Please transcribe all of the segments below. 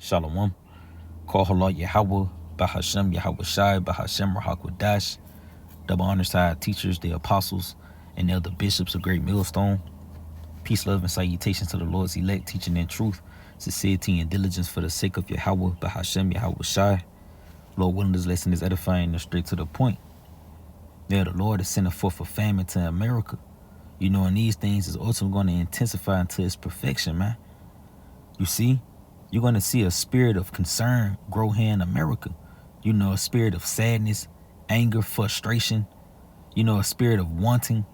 Shalom. Call Allah Yahweh, Bahashem Yahweh Shai, Bahashem Rahak double honor side teachers, the apostles, and elder bishops of Great Millstone. Peace, love, and salutations to the Lord's elect, teaching in truth, sincerity, and diligence for the sake of Yahweh, Bahashem Yahweh Shai. Lord willing, this lesson is edifying and straight to the point. Yeah, the Lord is sending forth a famine to America. And these things is ultimately going to intensify into its perfection, man. You see, you're going to see a spirit of concern grow here in America. A spirit of sadness, anger, frustration, a spirit of wanting,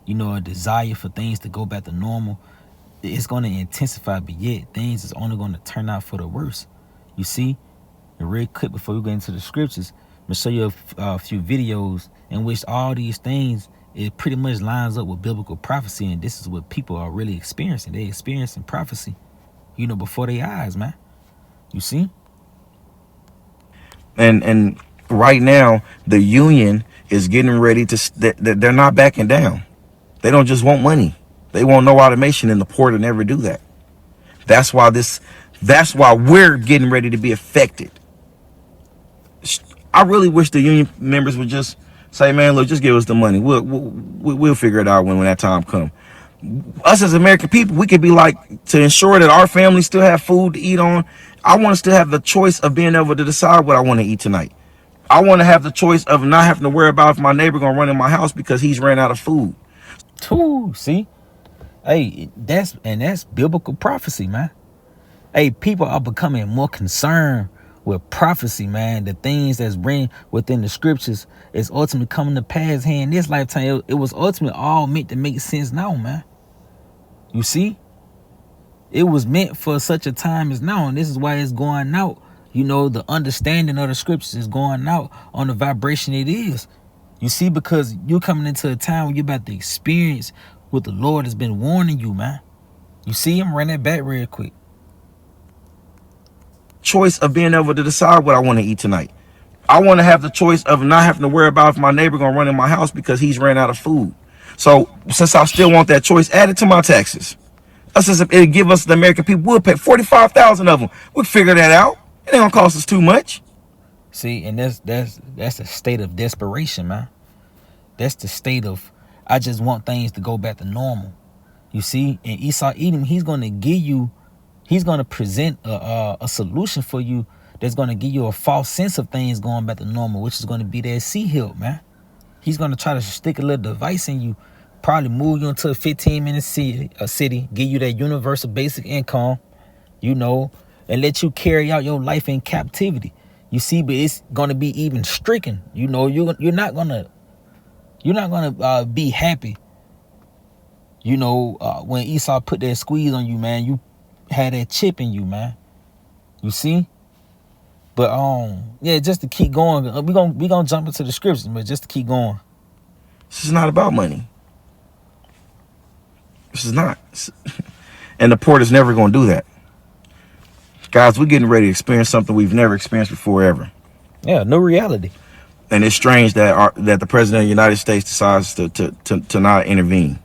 a desire for things to go back to normal. It's going to intensify, but yet things is only going to turn out for the worse. You see, and real quick before we get into the scriptures, I'm going to show you a few videos in which all these things, it pretty much lines up with biblical prophecy, and this is what people are really experiencing. They're experiencing prophecy, before their eyes, man. You see? And right now, the union is getting ready to, they're not backing down. They don't just want money. They want no automation, and the poor to never do that. That's why we're getting ready to be affected. I really wish the union members would just say, man, look, just give us the money. We'll figure it out when that time comes. Us as American people, we could be like, to ensure that our families still have food to eat on. I want us to have the choice of being able to decide what I want to eat tonight. I want to have the choice of not having to worry about if my neighbor gonna run in my house because he's ran out of food. See? Hey, that's biblical prophecy, man. Hey, people are becoming more concerned with prophecy, man. The things that's written within the scriptures is ultimately coming to pass here in this lifetime. It was ultimately all meant to make sense now, man. You see? It was meant for such a time as now, and this is why it's going out. The understanding of the scriptures is going out on the vibration it is. You see, because you're coming into a time where you're about to experience what the Lord has been warning you, man. You see him? Run that back real quick. Choice of being able to decide what I want to eat tonight. I want to have the choice of not having to worry about if my neighbor gonna run in my house because he's ran out of food. So since I still want that choice, add it to my taxes. It'll give us, the American people, we'll pay 45,000 of them. We'll figure that out. It ain't gonna cost us too much. See, and that's a state of desperation, man. That's the state of, I just want things to go back to normal. You see, and Esau Edom, he's going to present a solution for you that's going to give you a false sense of things going back to normal, which is going to be that sea hill, man. He's going to try to stick a little device in you, probably move you into a 15-minute city, give you that universal basic income, and let you carry out your life in captivity. You see, but it's going to be even stricken. You're not going to be happy. When Esau put that squeeze on you, man, you had that chip in you, man. You see? But just to keep going, we gonna jump into the scriptures, but just to keep going. This is not about money. This is not. And the port is never gonna do that. Guys, we're getting ready to experience something we've never experienced before ever. Yeah, no reality. And it's strange that the president of the United States decides to not intervene.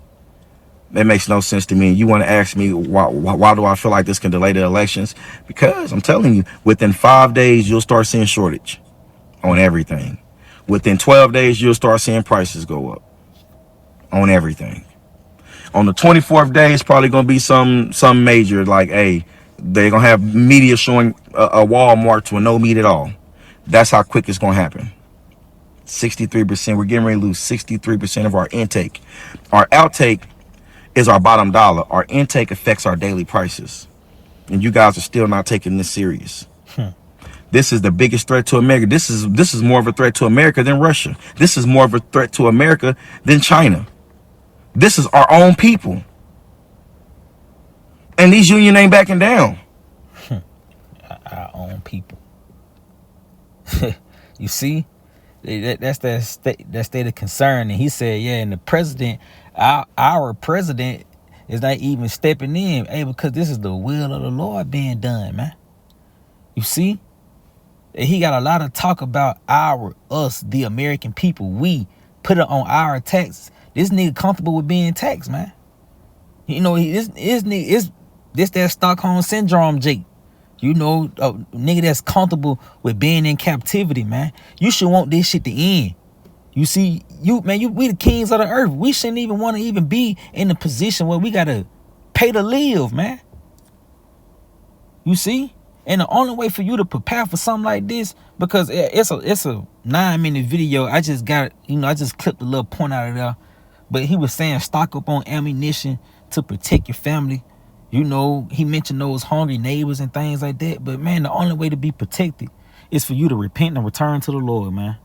That makes no sense to me. You want to ask me why do I feel like this can delay the elections? Because I'm telling you, within 5 days, you'll start seeing shortage on everything. Within 12 days, you'll start seeing prices go up on everything. On the 24th day, it's probably going to be some major, like, hey, they're going to have media showing a Walmart to a no meat at all. That's how quick it's going to happen. 63%. We're getting ready to lose 63% of our intake. Our outtake is our bottom dollar. Our intake affects our daily prices. And you guys are still not taking this serious. This is the biggest threat to America. This is more of a threat to America than Russia. This is more of a threat to America than China. This is our own people. And these union ain't backing down. Our own people. You see? That's that state of concern. And he said, yeah, and the president, our president is not even stepping in, because this is the will of the Lord being done, man. You see? He got a lot of talk about us, the American people. We put it on our taxes. This nigga comfortable with being taxed, man. This that Stockholm syndrome, Jake. You know, a nigga that's comfortable with being in captivity, man. You should want this shit to end. You see, we the kings of the earth. We shouldn't even want to even be in a position where we gotta pay to live, man. You see? And the only way for you to prepare for something like this, because it's a 9-minute video. I just clipped a little point out of there. But he was saying stock up on ammunition to protect your family. You know, he mentioned those hungry neighbors and things like that. But man, the only way to be protected is for you to repent and return to the Lord, man.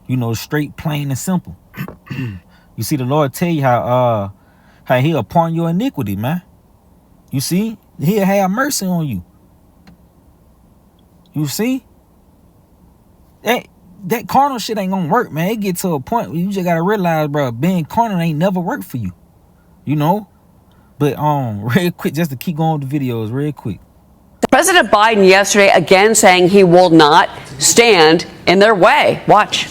You know, straight, plain, and simple. You see, the Lord tell you how he'll pardon your iniquity, man. You see, he'll have mercy on you. You see? That carnal shit ain't gonna work, man. It get to a point where you just gotta realize, bro, being carnal ain't never worked for you. You know? But real quick, just to keep going with the videos, real quick. President Biden yesterday again saying he will not stand in their way. Watch.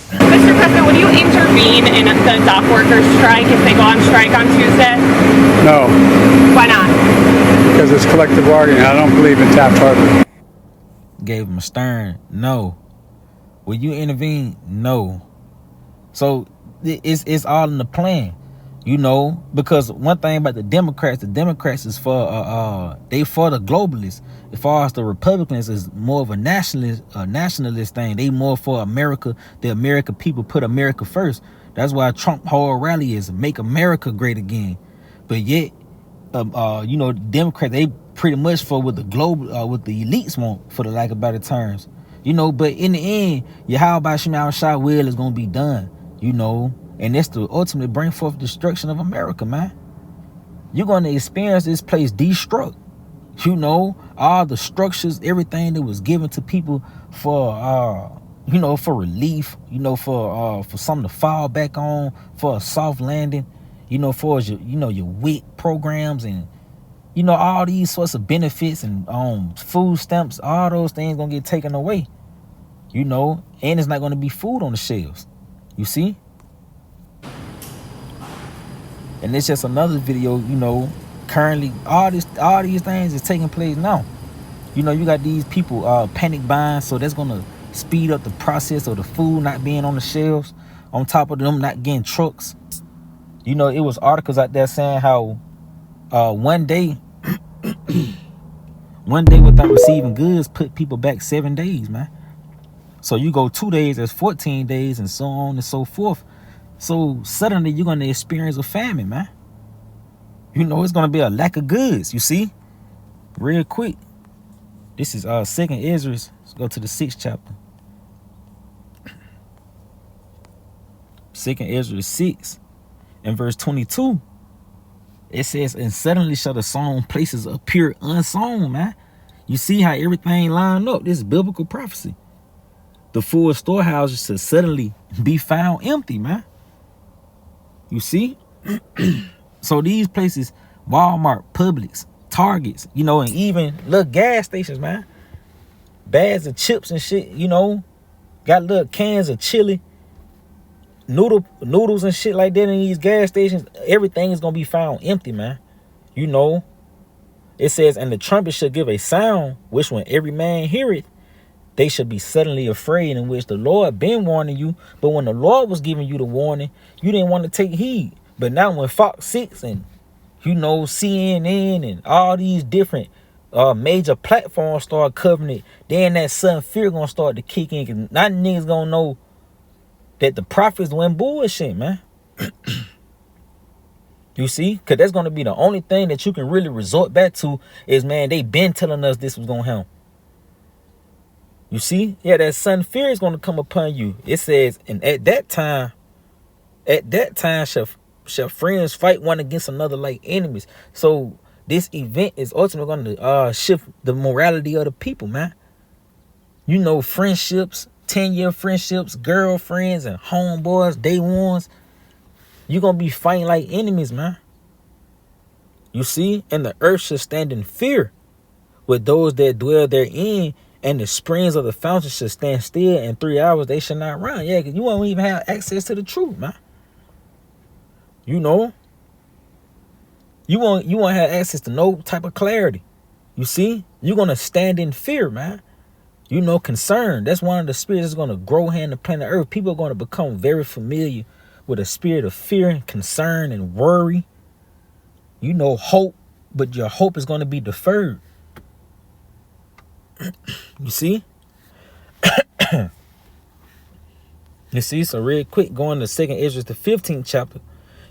Mr. President, would you intervene in the dock workers' strike if they go on strike on Tuesday? No. Why not? Because it's collective bargaining. I don't believe in Taft Hartley. Gave him a stern no. Will you intervene? No. So it's all in the plan, you know, because one thing about the Democrats is for they for the globalists. As far as the Republicans is more of a nationalist thing. They more for America. The American people put America first. That's why Trump whole rally is make America great again. But yet, you know, Democrats, they pretty much for what the global, what the elites want, for the lack of better terms. You know, but in the end, Yahweh Shema Shai will is gonna be done. You know, and that's to ultimately bring forth destruction of America, man. You're gonna experience this place destruct. You know, all the structures, everything that was given to people for you know, for relief, you know, for something to fall back on, for a soft landing, you know, for your, you know, your WIC programs and, you know, all these sorts of benefits and food stamps, all those things gonna get taken away, you know, and it's not gonna be food on the shelves. You see? And it's just another video, you know, currently all these things is taking place now. You know, you got these people panic buying, so that's gonna speed up the process of the food not being on the shelves, on top of them not getting trucks. You know, it was articles out there saying how one day without receiving goods put people back 7 days, man. So you go 2 days, that's 14 days, and so on and so forth. So suddenly you're gonna experience a famine, man. You know, it's gonna be a lack of goods. You see, real quick. This is 2nd Ezra. Let's go to the 6th chapter. 2nd Ezra 6 and verse 22. It says, and suddenly shall the sown places appear unsown, man. You see how everything lined up. This is biblical prophecy. The full storehouses should suddenly be found empty, man. You see? So these places, Walmart, Publix, Targets, you know, and even little gas stations, man. Bags of chips and shit, you know. Got little cans of chili, noodles and shit like that in these gas stations. Everything is going to be found empty, man. You know. It says, and the trumpet shall give a sound, which when every man hear it, they should be suddenly afraid, in which the Lord been warning you. But when the Lord was giving you the warning, you didn't want to take heed. But now when Fox 6 and, you know, CNN and all these different major platforms start covering it, then that sudden fear gonna start to kick in. Cause now niggas gonna know that the prophets went bullshit, man. You see? Because that's gonna be the only thing that you can really resort back to is, man, they been telling us this was gonna happen. You see? Yeah, that sudden fear is gonna come upon you. It says, and at that time shall friends fight one against another like enemies. So this event is ultimately going to shift the morality of the people, man. You know, friendships, 10-year friendships, girlfriends and homeboys, day ones. You're going to be fighting like enemies, man. You see? And the earth should stand in fear with those that dwell therein, and the springs of the fountain should stand still. In 3 hours they should not run. Yeah, because you won't even have access to the truth, man. You know, you won't have access to no type of clarity. You see, you're going to stand in fear, man. You know, concern. That's one of the spirits that's going to grow here in the planet Earth. People are going to become very familiar with a spirit of fear and concern and worry. You know, hope, but your hope is going to be deferred. You see? You see, so real quick, going to 2 Ezra, the 15th chapter,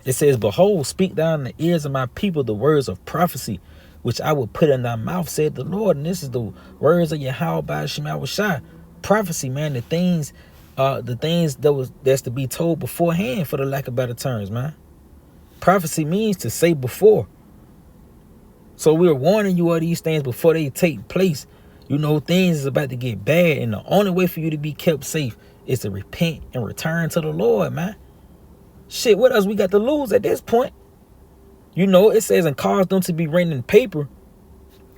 it says, behold, speak thou in the ears of my people the words of prophecy, which I will put in thy mouth, said the Lord. And this is the words of Yahweh by Shema Shai. Prophecy, man, the things that's to be told beforehand, for the lack of better terms, man. Prophecy means to say before. So we're warning you of these things before they take place. You know, things is about to get bad, and the only way for you to be kept safe is to repent and return to the Lord, man. Shit, what else we got to lose at this point? You know, it says, and cause them to be written in paper,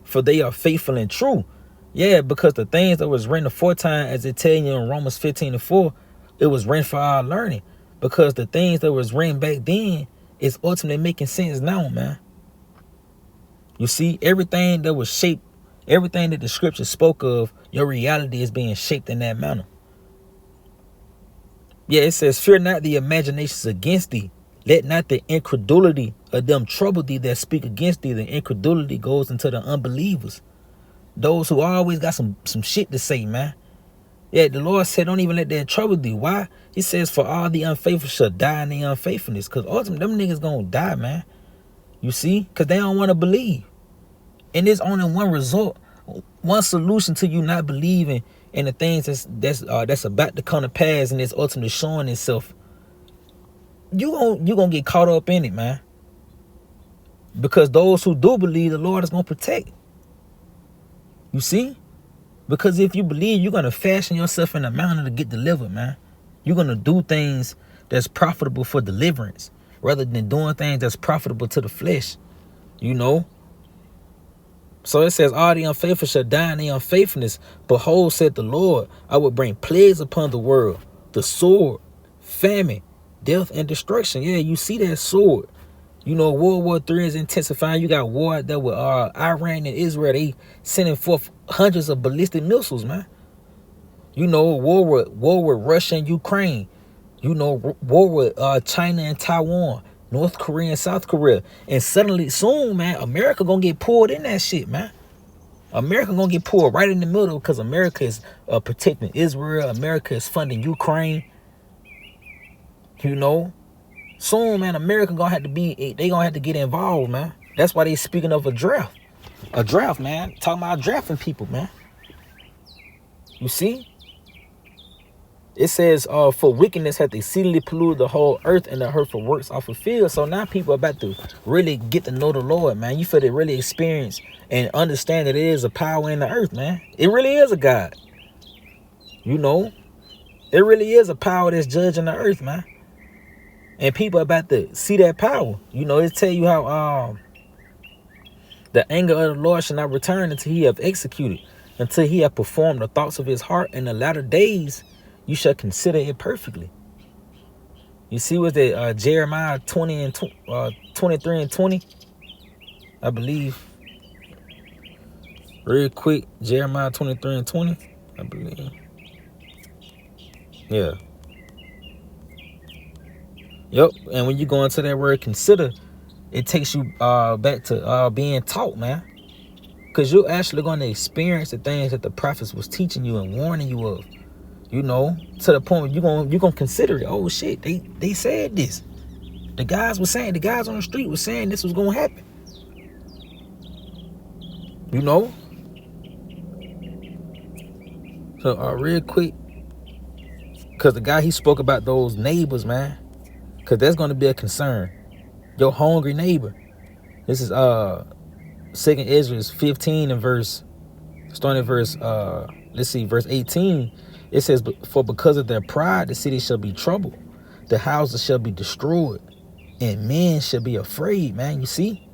for they are faithful and true. Yeah, because the things that was written aforetime, as it tells you in Romans 15:4, it was written for our learning. Because the things that was written back then is ultimately making sense now, man. You see, everything that was shaped, everything that the scripture spoke of, your reality is being shaped in that manner. Yeah, it says, fear not the imaginations against thee. Let not the incredulity of them trouble thee that speak against thee. The incredulity goes into the unbelievers. Those who always got some shit to say, man. Yeah, the Lord said, don't even let that trouble thee. Why? He says, for all the unfaithful shall die in their unfaithfulness. Because ultimately, them niggas gonna die, man. You see? Because they don't want to believe. And there's only one result, one solution to you not believing in the things that's about to come to pass, and it's ultimately showing itself. You gonna get caught up in it, man. Because those who do believe, the Lord is gonna protect. You see? Because if you believe, you're gonna fashion yourself in a manner to get delivered, man. You're gonna do things that's profitable for deliverance, rather than doing things that's profitable to the flesh. You know? So it says, all the unfaithful shall die in their unfaithfulness. Behold, said the Lord, I will bring plagues upon the world, the sword, famine, death, and destruction. Yeah, you see that sword. You know, World War III is intensifying. You got war that with Iran and Israel. They sending forth hundreds of ballistic missiles, man. You know, war with Russia and Ukraine. You know, war with China and Taiwan, North Korea and South Korea. And suddenly, soon, man, America gonna get pulled in that shit, man. America gonna get pulled right in the middle because America is protecting Israel. America is funding Ukraine. You know, soon, man, America gonna have to get involved, man. That's why they speaking of a draft. A draft, man. Talking about drafting people, man. You see? It says, for wickedness hath exceedingly polluted the whole earth, and the hurtful works are fulfilled. So now people are about to really get to know the Lord, man. You feel to really experience and understand that it is a power in the earth, man. It really is a God. You know? It really is a power that's judging the earth, man. And people are about to see that power. You know, it tell you how the anger of the Lord shall not return until he have executed, until he have performed the thoughts of his heart. In the latter days, you shall consider it perfectly. You see what's that Jeremiah 23 and 20, I believe. Real quick, Jeremiah 23 and 20, I believe. Yeah. Yep. And when you go into that word consider, it takes you back to being taught, man. Because you're actually going to experience the things that the prophets was teaching you and warning you of. You know, to the point where you're gonna consider it. Oh shit, they said this. The guys on the street was saying this was gonna happen. You know? So real quick, because the guy, he spoke about those neighbors, man. Because that's gonna be a concern. Your hungry neighbor. This is 2 Ezra 15 and verse 18. It says, for because of their pride, the city shall be troubled. The houses shall be destroyed. And men shall be afraid, man. You see?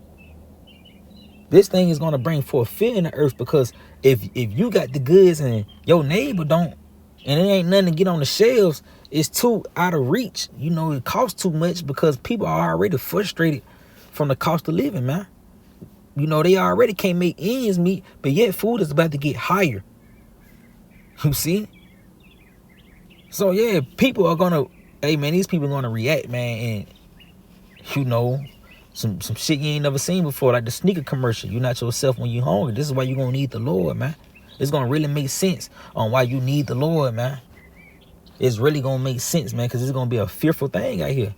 This thing is going to bring forth fear in the earth, because if you got the goods and your neighbor don't, and it ain't nothing to get on the shelves, it's too out of reach. You know, it costs too much because people are already frustrated from the cost of living, man. You know, they already can't make ends meet, but yet food is about to get higher. You see? So yeah, people are gonna, hey man, these people are gonna react, man, and you know, some shit you ain't never seen before, like the sneaker commercial. You're not yourself when you hungry. This is why you gonna need the Lord, man. It's gonna really make sense on why you need the Lord, man. It's really gonna make sense, man, because it's gonna be a fearful thing out here.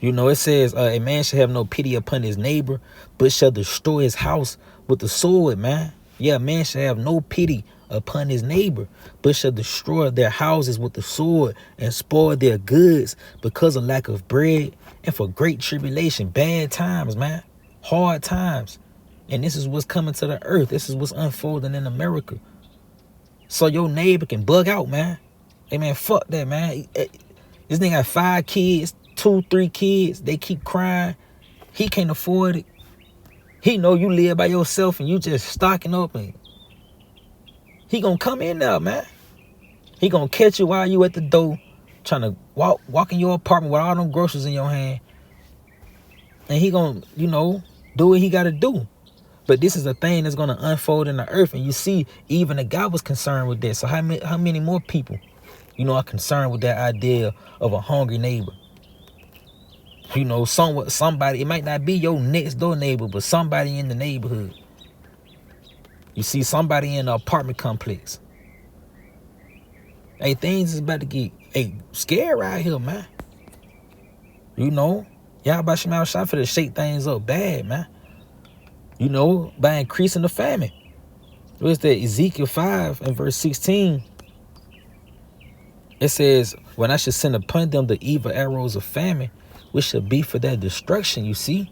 You know, it says a man shall have no pity upon his neighbor, but shall destroy his house with the sword, man. Yeah, a man shall have no pity upon his neighbor, but shall destroy their houses with the sword and spoil their goods because of lack of bread and for great tribulation. Bad times, man. Hard times. And this is what's coming to the earth. This is what's unfolding in America. So your neighbor can bug out, man. Hey, man, fuck that, man. This nigga got 5 kids, 2, 3 kids. They keep crying. He can't afford it. He know you live by yourself and you just stocking up, and he gonna come in there, man. He gonna catch you while you at the door trying to walk in your apartment with all them groceries in your hand. And he gonna, you know, do what he gotta do. But this is a thing that's gonna unfold in the earth. And you see, even the God was concerned with that. So how many more people, you know, are concerned with that idea of a hungry neighbor? You know, somebody, it might not be your next door neighbor, but somebody in the neighborhood. You see somebody in the apartment complex. Hey, things is about to get scary out here, man. You know, y'all about to shot for to shake things up bad, man. You know, by increasing the famine. What's that? Ezekiel 5 and verse 16. It says, when I should send upon them the evil arrows of famine, which shall be for their destruction, you see?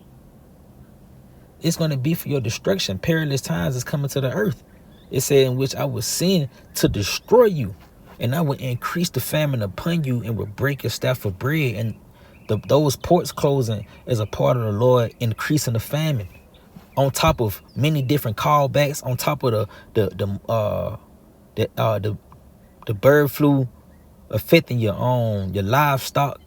It's going to be for your destruction. Perilous times is coming to the earth. It said, in which I will send to destroy you, and I will increase the famine upon you, and will break your staff of bread. And those ports closing is a part of the Lord increasing the famine. On top of many different callbacks, on top of the bird flu affecting your livestock,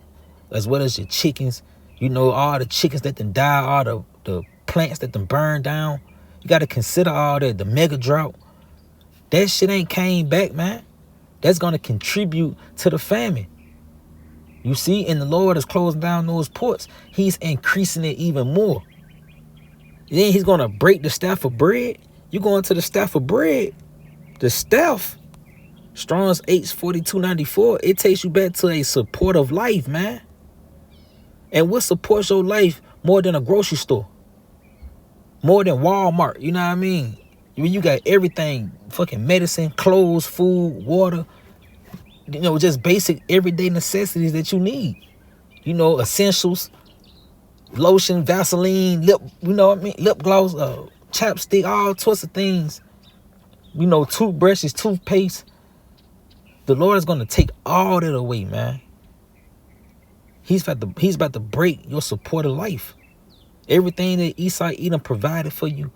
as well as your chickens. You know, all the chickens that done die, all the plants that done burn down. You got to consider all that, the mega drought. That shit ain't came back, man. That's going to contribute to the famine. You see, and the Lord is closing down those ports. He's increasing it even more. Then he's going to break the staff of bread. You going to the staff of bread. The staff, Strong's H4294, it takes you back to a support of life, man. And what supports your life more than a grocery store? More than Walmart, you know what I mean? When you got everything, fucking medicine, clothes, food, water, you know, just basic everyday necessities that you need. You know, essentials, lotion, Vaseline, lip, you know what I mean? Lip gloss, chapstick, all sorts of things. You know, toothbrushes, toothpaste. The Lord is going to take all that away, man. He's about to break your support of life. Everything that Esau Edom provided for you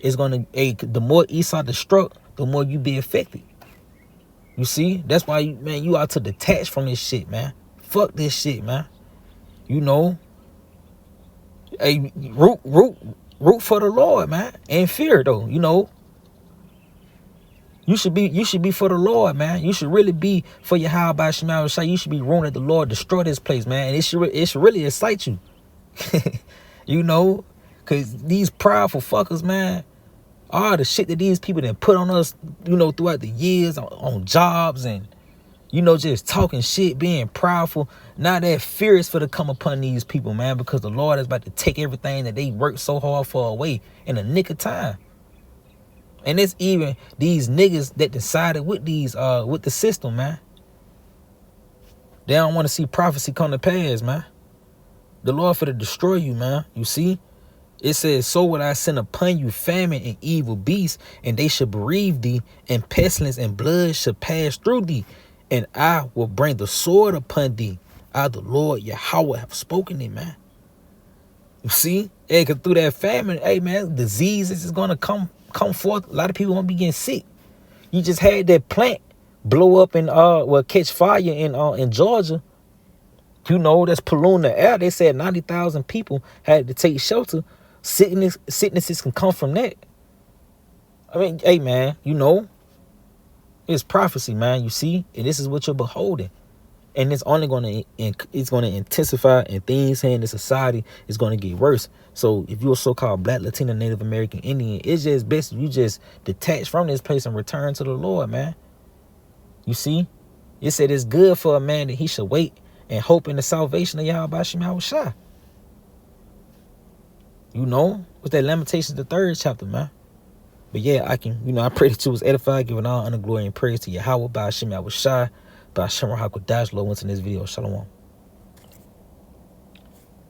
is going to, the more Esau destruct, the more you be affected. You see? That's why, you ought to detach from this shit, man. Fuck this shit, man. You know? Hey, root for the Lord, man. And fear, though, you know? You should be for the Lord, man. You should really be for your how by Shema Shai. You should be rooting at the Lord, destroy this place, man. And it should really excite you. You know? Because these prideful fuckers, man, all the shit that these people done put on us, you know, throughout the years on jobs and, you know, just talking shit, being prideful. Now that fear is for to come upon these people, man, because the Lord is about to take everything that they worked so hard for away in a nick of time. And it's even these niggas that decided with with the system, man. They don't want to see prophecy come to pass, man. The Lord for to destroy you, man. You see? It says, so will I send upon you famine and evil beasts, and they shall bereave thee, and pestilence and blood shall pass through thee, and I will bring the sword upon thee. I, the Lord Yahweh, have spoken it, man. You see? Hey, cause through that famine, hey, man, diseases is gonna come forth. A lot of people won't be getting sick. You just had that plant blow up and catch fire in Georgia. You know, that's polluting the air. They said 90,000 people had to take shelter Sicknesses can come from that. I mean, hey, man, you know, it's prophecy, man. You see, and this is what you're beholding. And it's only going to intensify, and things here in the society is going to get worse. So if you're a so-called Black, Latino, Native American, Indian, it's just best you just detach from this place and return to the Lord, man. You see, it said it's good for a man that he should wait and hope in the salvation of Yahweh Shem Yahushua. You know, what's that Lamentations, the 3rd chapter, man. But yeah, I pray that you was edified, giving all honor, glory, and praise to Yahweh by Shem Yahushua, by Shem Rahakadash. Lord, once in this video, Shalom.